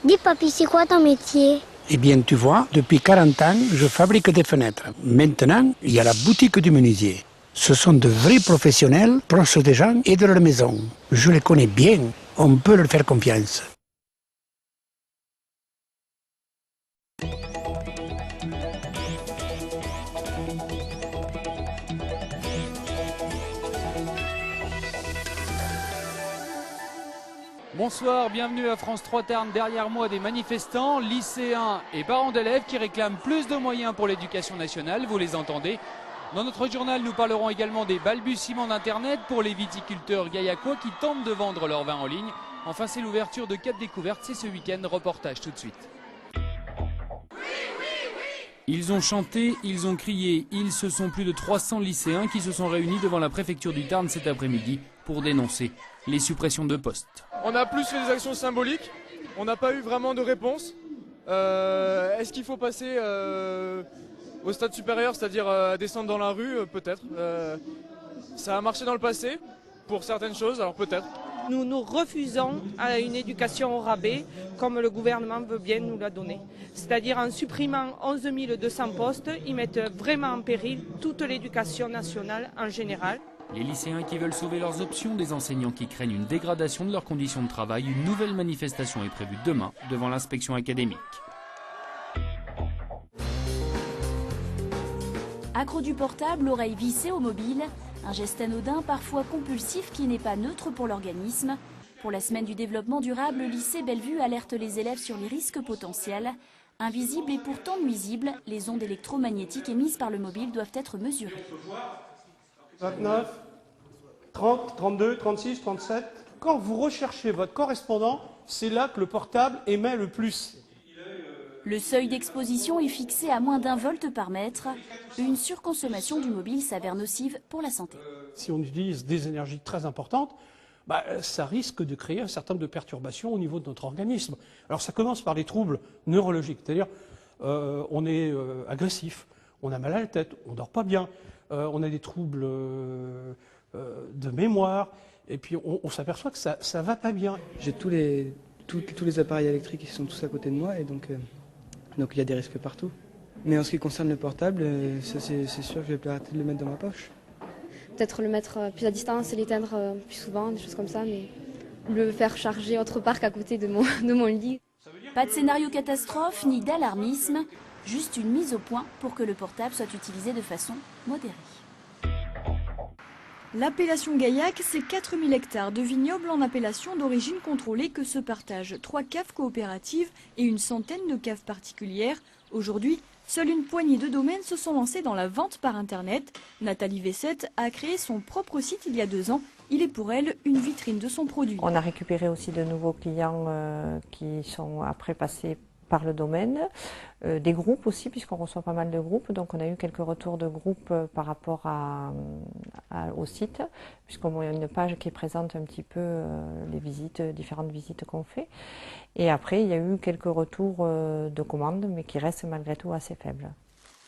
Dis papy, c'est quoi ton métier? Eh bien, tu vois, depuis 40 ans, je fabrique des fenêtres. Maintenant, il y a la boutique du menuisier. Ce sont de vrais professionnels, proches des gens et de leur maison. Je les connais bien, on peut leur faire confiance. Bonsoir, bienvenue à France 3 Tarn. Derrière moi, des manifestants, lycéens et parents d'élèves qui réclament plus de moyens pour l'éducation nationale, vous les entendez. Dans notre journal, nous parlerons également des balbutiements d'Internet pour les viticulteurs gaillacois qui tentent de vendre leur vin en ligne. Enfin, c'est l'ouverture de Cap Découverte, c'est ce week-end. Reportage tout de suite. Ils ont chanté, ils ont crié, ce sont plus de 300 lycéens qui se sont réunis devant la préfecture du Tarn cet après-midi pour dénoncer les suppressions de postes. On a plus fait des actions symboliques, on n'a pas eu vraiment de réponse. Est-ce qu'il faut passer au stade supérieur, c'est-à-dire descendre dans la rue? Peut-être. Ça a marché dans le passé, pour certaines choses, alors peut-être. Nous nous refusons à une éducation au rabais, comme le gouvernement veut bien nous la donner. C'est-à-dire en supprimant 11 200 postes, ils mettent vraiment en péril toute l'éducation nationale en général. Les lycéens qui veulent sauver leurs options, des enseignants qui craignent une dégradation de leurs conditions de travail. Une nouvelle manifestation est prévue demain devant l'inspection académique. Accro du portable, oreille vissée au mobile, un geste anodin, parfois compulsif, qui n'est pas neutre pour l'organisme. Pour la semaine du développement durable, le lycée Bellevue alerte les élèves sur les risques potentiels. Invisibles et pourtant nuisibles, les ondes électromagnétiques émises par le mobile doivent être mesurées. 29, 30, 32, 36, 37. Quand vous recherchez votre correspondant, c'est là que le portable émet le plus. Le seuil d'exposition est fixé à moins d'1 volt par mètre. Une surconsommation du mobile s'avère nocive pour la santé. Si on utilise des énergies très importantes, ça risque de créer un certain nombre de perturbations au niveau de notre organisme. Alors ça commence par les troubles neurologiques, c'est-à-dire on est agressif, on a mal à la tête, on ne dort pas bien, on a des troubles de mémoire, et puis on s'aperçoit que ça ne va pas bien. J'ai tous les appareils électriques qui sont tous à côté de moi, et donc il y a des risques partout. Mais en ce qui concerne le portable, c'est sûr que je vais arrêter de le mettre dans ma poche. Peut-être le mettre plus à distance et l'éteindre plus souvent, des choses comme ça, mais le faire charger autre part qu'à côté de mon lit. Pas de scénario catastrophe ni d'alarmisme, juste une mise au point pour que le portable soit utilisé de façon modérée. L'appellation Gaillac, c'est 4000 hectares de vignobles en appellation d'origine contrôlée que se partagent 3 caves coopératives et une centaine de caves particulières. Aujourd'hui, seule une poignée de domaines se sont lancés dans la vente par Internet. Nathalie Vessette a créé son propre site il y a 2 ans. Il est pour elle une vitrine de son produit. On a récupéré aussi de nouveaux clients qui sont après passés par le domaine, des groupes aussi, puisqu'on reçoit pas mal de groupes, donc on a eu quelques retours de groupes par rapport au site, puisqu'on a une page qui présente un petit peu les visites, différentes visites qu'on fait. Et après, il y a eu quelques retours de commandes, mais qui restent malgré tout assez faibles.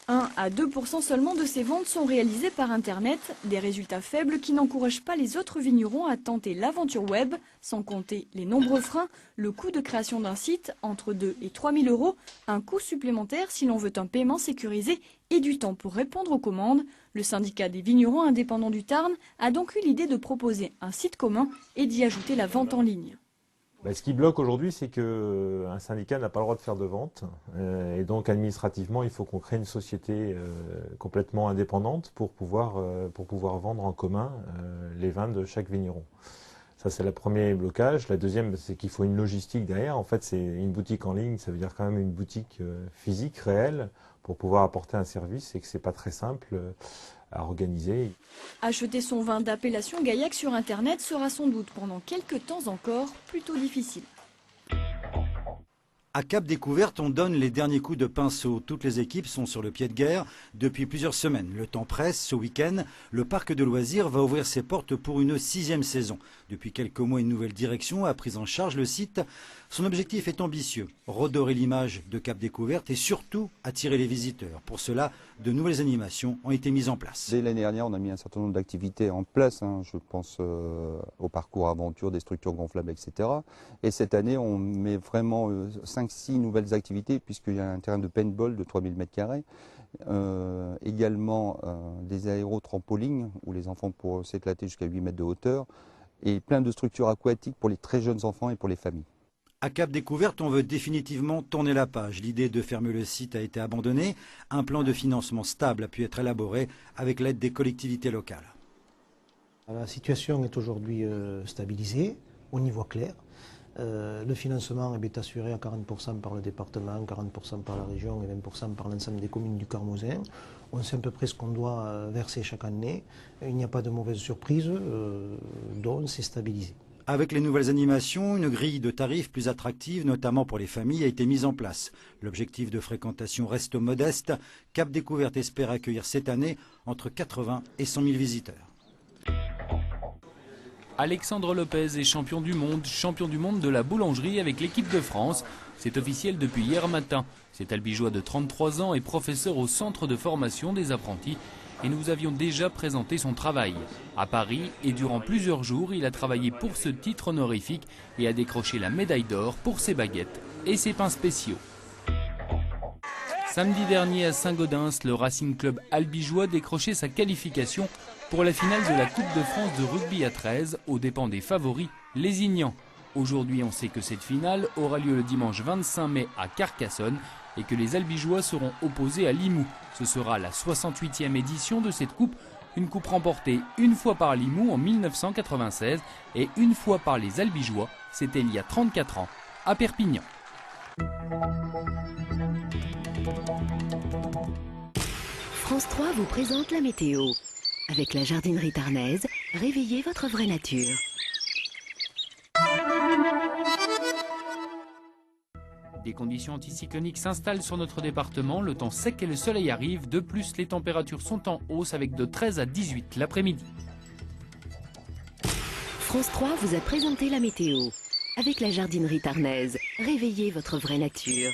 1 à 2% seulement de ces ventes sont réalisées par Internet, des résultats faibles qui n'encouragent pas les autres vignerons à tenter l'aventure web, sans compter les nombreux freins, le coût de création d'un site, entre 2 et 3 000 €, un coût supplémentaire si l'on veut un paiement sécurisé et du temps pour répondre aux commandes. Le syndicat des vignerons indépendants du Tarn a donc eu l'idée de proposer un site commun et d'y ajouter la vente en ligne. Ce qui bloque aujourd'hui, c'est qu'un syndicat n'a pas le droit de faire de vente. Et donc, administrativement, il faut qu'on crée une société complètement indépendante pour pouvoir vendre en commun les vins de chaque vigneron. Ça, c'est le premier blocage. La deuxième, c'est qu'il faut une logistique derrière. En fait, c'est une boutique en ligne, ça veut dire quand même une boutique physique, réelle, pour pouvoir apporter un service et que c'est pas très simple à organiser. Acheter son vin d'appellation Gaillac sur Internet sera sans doute pendant quelques temps encore plutôt difficile. À Cap Découverte, on donne les derniers coups de pinceau. Toutes les équipes sont sur le pied de guerre depuis plusieurs semaines. Le temps presse. Ce week-end, le parc de loisirs va ouvrir ses portes pour une 6e saison. Depuis quelques mois, une nouvelle direction a pris en charge le site. Son objectif est ambitieux, redorer l'image de Cap Découverte et surtout attirer les visiteurs. Pour cela, de nouvelles animations ont été mises en place. Dès l'année dernière, on a mis un certain nombre d'activités en place. Je pense au parcours aventure, des structures gonflables, etc. Et cette année, on met vraiment 5-6 nouvelles activités, puisqu'il y a un terrain de paintball de 3000 m². Également des aérotrampolines, où les enfants pourront s'éclater jusqu'à 8 mètres de hauteur. Et plein de structures aquatiques pour les très jeunes enfants et pour les familles. À Cap Découverte, on veut définitivement tourner la page. L'idée de fermer le site a été abandonnée. Un plan de financement stable a pu être élaboré avec l'aide des collectivités locales. La situation est aujourd'hui stabilisée, on y voit clair. Le financement est assuré à 40% par le département, 40% par la région et 20% par l'ensemble des communes du Carmozin. On sait à peu près ce qu'on doit verser chaque année. Il n'y a pas de mauvaise surprise, donc c'est stabilisé. Avec les nouvelles animations, une grille de tarifs plus attractive, notamment pour les familles, a été mise en place. L'objectif de fréquentation reste modeste. Cap Découverte espère accueillir cette année entre 80 et 100 000 visiteurs. Alexandre Lopez est champion du monde de la boulangerie avec l'équipe de France. C'est officiel depuis hier matin. Cet Albigeois de 33 ans est professeur au centre de formation des apprentis. Et nous avions déjà présenté son travail. À Paris, et durant plusieurs jours, il a travaillé pour ce titre honorifique et a décroché la médaille d'or pour ses baguettes et ses pains spéciaux. Samedi dernier à Saint-Gaudens, le Racing Club albigeois décrochait sa qualification pour la finale de la Coupe de France de rugby à 13 aux dépens des favoris, les Ignans. Aujourd'hui, on sait que cette finale aura lieu le dimanche 25 mai à Carcassonne et que les Albigeois seront opposés à Limoux. Ce sera la 68e édition de cette coupe, une coupe remportée une fois par Limoux en 1996 et une fois par les Albigeois, c'était il y a 34 ans, à Perpignan. France 3 vous présente la météo. Avec la jardinerie Tarnaise, réveillez votre vraie nature. Des conditions anticycloniques s'installent sur notre département, le temps sec et le soleil arrivent. De plus, les températures sont en hausse avec de 13 à 18 l'après-midi. France 3 vous a présenté la météo. Avec la jardinerie Tarnaise, réveillez votre vraie nature.